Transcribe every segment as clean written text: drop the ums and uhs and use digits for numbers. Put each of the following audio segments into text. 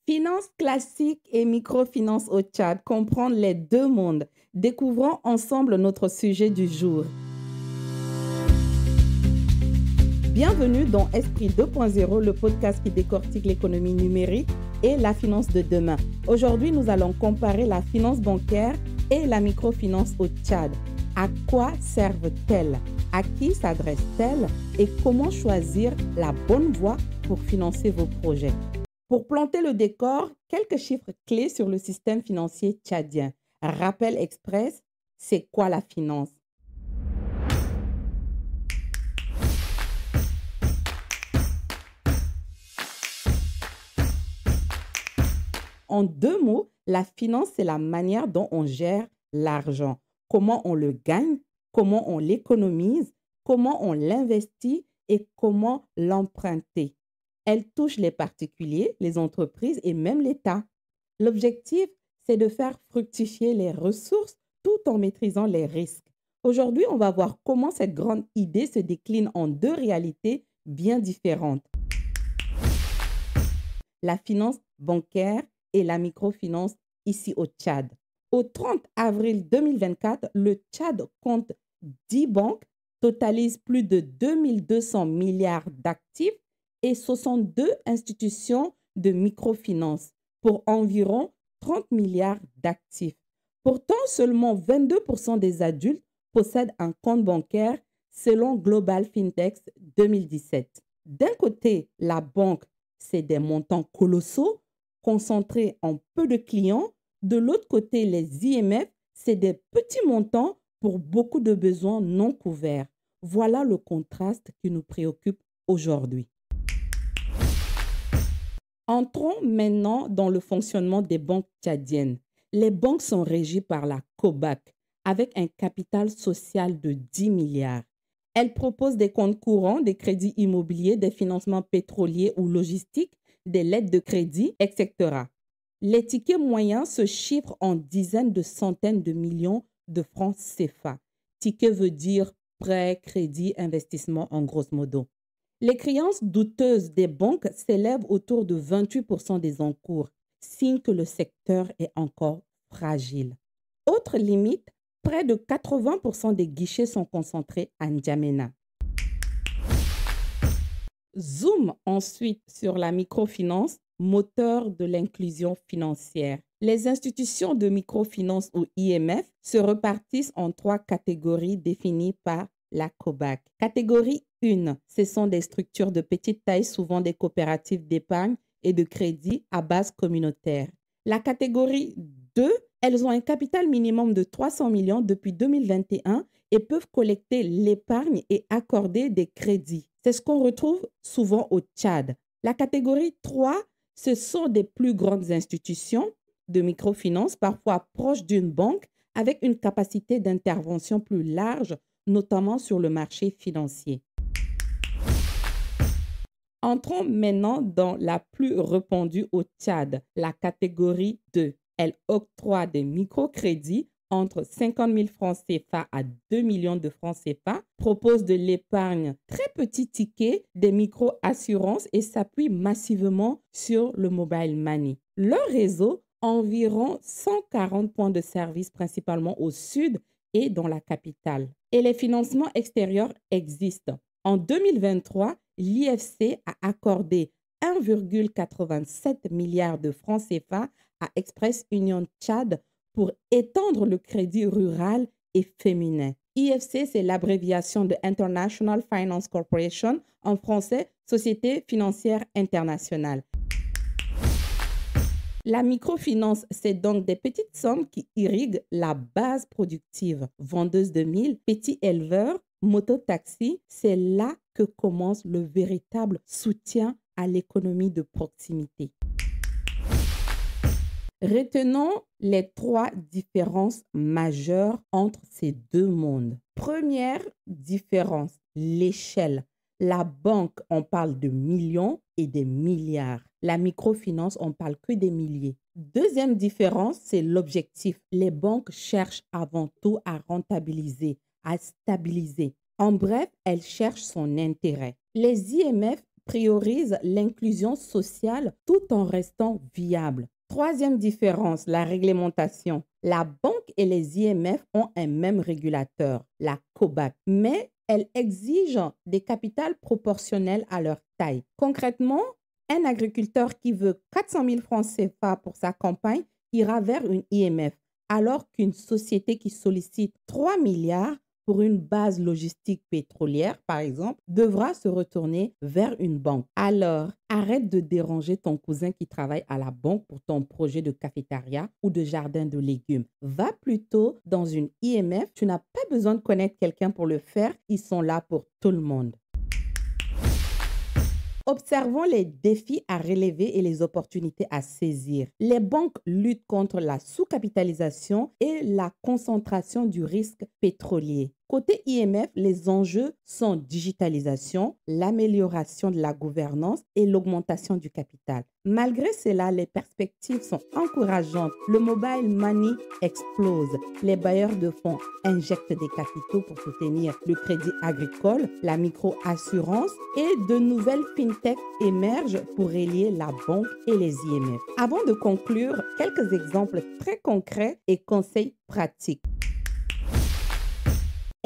Finance classique et microfinance au Tchad, comprendre les deux mondes. Découvrons ensemble notre sujet du jour. Bienvenue dans Esprit 2.0, le podcast qui décortique l'économie numérique et la finance de demain. Aujourd'hui, nous allons comparer la finance bancaire et la microfinance au Tchad. À quoi servent-elles? À qui s'adressent-elles? Et comment choisir la bonne voie pour financer vos projets? Pour planter le décor, quelques chiffres clés sur le système financier tchadien. Rappel express, c'est quoi la finance? En deux mots, la finance, c'est la manière dont on gère l'argent. Comment on le gagne, comment on l'économise, comment on l'investit et comment l'emprunter. Elle touche les particuliers, les entreprises et même l'État. L'objectif, c'est de faire fructifier les ressources tout en maîtrisant les risques. Aujourd'hui, on va voir comment cette grande idée se décline en deux réalités bien différentes. La finance bancaire et la microfinance ici au Tchad. Au 30 avril 2024, le Tchad compte 10 banques, totalise plus de 2200 milliards d'actifs et 62 institutions de microfinance pour environ 30 milliards d'actifs. Pourtant, seulement 22% des adultes possèdent un compte bancaire selon Global Fintech 2017. D'un côté, la banque, c'est des montants colossaux concentrés en peu de clients. De l'autre côté, les IMF, c'est des petits montants pour beaucoup de besoins non couverts. Voilà le contraste qui nous préoccupe aujourd'hui. Entrons maintenant dans le fonctionnement des banques tchadiennes. Les banques sont régies par la COBAC avec un capital social de 10 milliards. Elles proposent des comptes courants, des crédits immobiliers, des financements pétroliers ou logistiques, des lettres de crédit, etc. Les tickets moyens se chiffrent en dizaines de centaines de millions de francs CFA. Ticket veut dire prêt, crédit, investissement en grosso modo. Les créances douteuses des banques s'élèvent autour de 28% des encours, signe que le secteur est encore fragile. Autre limite, près de 80% des guichets sont concentrés à N'Djamena. Zoom ensuite sur la microfinance, moteur de l'inclusion financière. Les institutions de microfinance ou IMF se repartissent en trois catégories définies par la COBAC. Catégorie 1, ce sont des structures de petite taille, souvent des coopératives d'épargne et de crédit à base communautaire. La catégorie 2, elles ont un capital minimum de 300 millions depuis 2021 et peuvent collecter l'épargne et accorder des crédits. C'est ce qu'on retrouve souvent au Tchad. La catégorie 3, ce sont des plus grandes institutions de microfinance, parfois proches d'une banque, avec une capacité d'intervention plus large, notamment sur le marché financier. Entrons maintenant dans la plus répandue au Tchad, la catégorie 2. Elle octroie des microcrédits entre 50 000 francs CFA à 2 millions de francs CFA, propose de l'épargne très petit ticket, des micro-assurances et s'appuie massivement sur le mobile money. Leur réseau, environ 140 points de service principalement au sud et dans la capitale. Et les financements extérieurs existent. En 2023, l'IFC a accordé 1,87 milliard de francs CFA à Express Union Tchad pour étendre le crédit rural et féminin. IFC, c'est l'abréviation de International Finance Corporation, en français, Société financière internationale. La microfinance, c'est donc des petites sommes qui irriguent la base productive. Vendeuse de mille, petits éleveurs, mototaxi, c'est là que commence le véritable soutien à l'économie de proximité. Retenons les trois différences majeures entre ces deux mondes. Première différence, l'échelle. La banque, on parle de millions et des milliards. La microfinance, on parle que des milliers. Deuxième différence, c'est l'objectif. Les banques cherchent avant tout à rentabiliser, à stabiliser. En bref, elles cherchent son intérêt. Les IMF priorise l'inclusion sociale tout en restant viable. Troisième différence, la réglementation. La banque et les IMF ont un même régulateur, la COBAC, mais elle exige des capitals proportionnels à leur taille. Concrètement, un agriculteur qui veut 400 000 francs CFA pour sa campagne ira vers une IMF, alors qu'une société qui sollicite 3 milliards pour une base logistique pétrolière, par exemple, devra se retourner vers une banque. Alors, arrête de déranger ton cousin qui travaille à la banque pour ton projet de cafétéria ou de jardin de légumes. Va plutôt dans une IMF. Tu n'as pas besoin de connaître quelqu'un pour le faire. Ils sont là pour tout le monde. Observons les défis à relever et les opportunités à saisir. Les banques luttent contre la sous-capitalisation et la concentration du risque pétrolier. Côté IMF, les enjeux sont digitalisation, l'amélioration de la gouvernance et l'augmentation du capital. Malgré cela, les perspectives sont encourageantes. Le mobile money explose. Les bailleurs de fonds injectent des capitaux pour soutenir le crédit agricole, la micro-assurance et de nouvelles fintechs émergent pour relier la banque et les IMF. Avant de conclure, quelques exemples très concrets et conseils pratiques.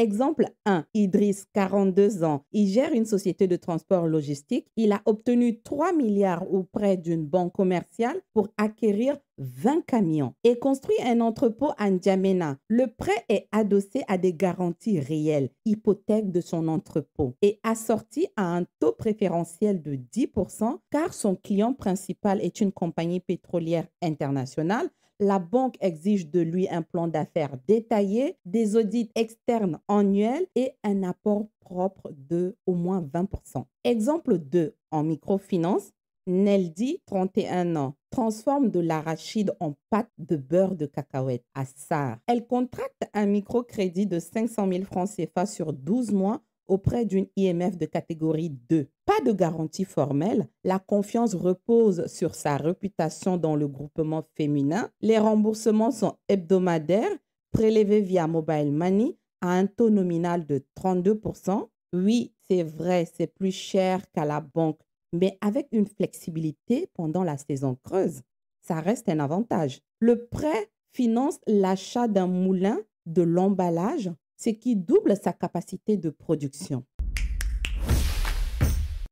Exemple 1, Idriss, 42 ans. Il gère une société de transport logistique. Il a obtenu 3 milliards auprès d'une banque commerciale pour acquérir 20 camions et construit un entrepôt à N'Djamena. Le prêt est adossé à des garanties réelles, hypothèque de son entrepôt, et assorti à un taux préférentiel de 10% car son client principal est une compagnie pétrolière internationale. La banque exige de lui un plan d'affaires détaillé, des audits externes annuels et un apport propre de au moins 20%. Exemple 2, en microfinance, Neldi, 31 ans, transforme de l'arachide en pâte de beurre de cacahuète à Sarre. Elle contracte un microcrédit de 500 000 francs CFA sur 12 mois auprès d'une IMF de catégorie 2. Pas de garantie formelle, la confiance repose sur sa réputation dans le groupement féminin. Les remboursements sont hebdomadaires, prélevés via mobile money à un taux nominal de 32%. Oui, c'est vrai, c'est plus cher qu'à la banque, mais avec une flexibilité pendant la saison creuse, ça reste un avantage. Le prêt finance l'achat d'un moulin, de l'emballage, ce qui double sa capacité de production.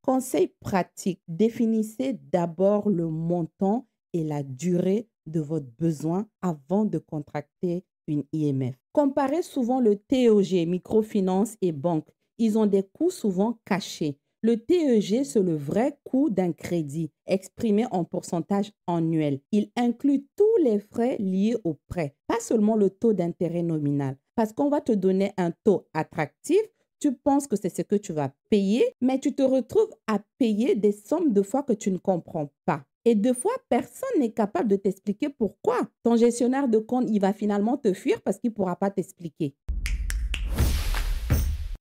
Conseil pratique, définissez d'abord le montant et la durée de votre besoin avant de contracter une IMF. Comparez souvent le TEG, microfinance et banque. Ils ont des coûts souvent cachés. Le TEG, c'est le vrai coût d'un crédit, exprimé en pourcentage annuel. Il inclut tous les frais liés au prêt, pas seulement le taux d'intérêt nominal. Parce qu'on va te donner un taux attractif, tu penses que c'est ce que tu vas payer, mais tu te retrouves à payer des sommes de fois que tu ne comprends pas. Et deux fois, personne n'est capable de t'expliquer pourquoi. Ton gestionnaire de compte, il va finalement te fuir parce qu'il ne pourra pas t'expliquer.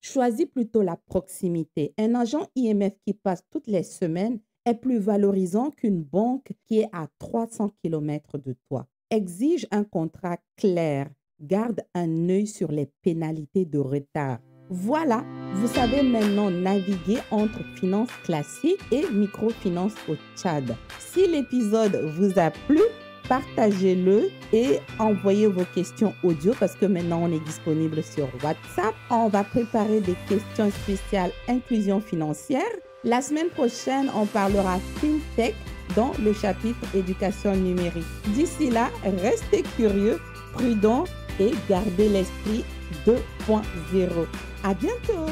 Choisis plutôt la proximité. Un agent IMF qui passe toutes les semaines est plus valorisant qu'une banque qui est à 300 km de toi. Exige un contrat clair. Garde un œil sur les pénalités de retard. Voilà, vous savez maintenant naviguer entre finance classique et microfinance au Tchad. Si l'épisode vous a plu, partagez-le et envoyez vos questions audio parce que maintenant on est disponible sur WhatsApp. On va préparer des questions spéciales inclusion financière. La semaine prochaine, on parlera FinTech dans le chapitre éducation numérique. D'ici là, restez curieux, prudents et gardez l'esprit 2.0. À bientôt!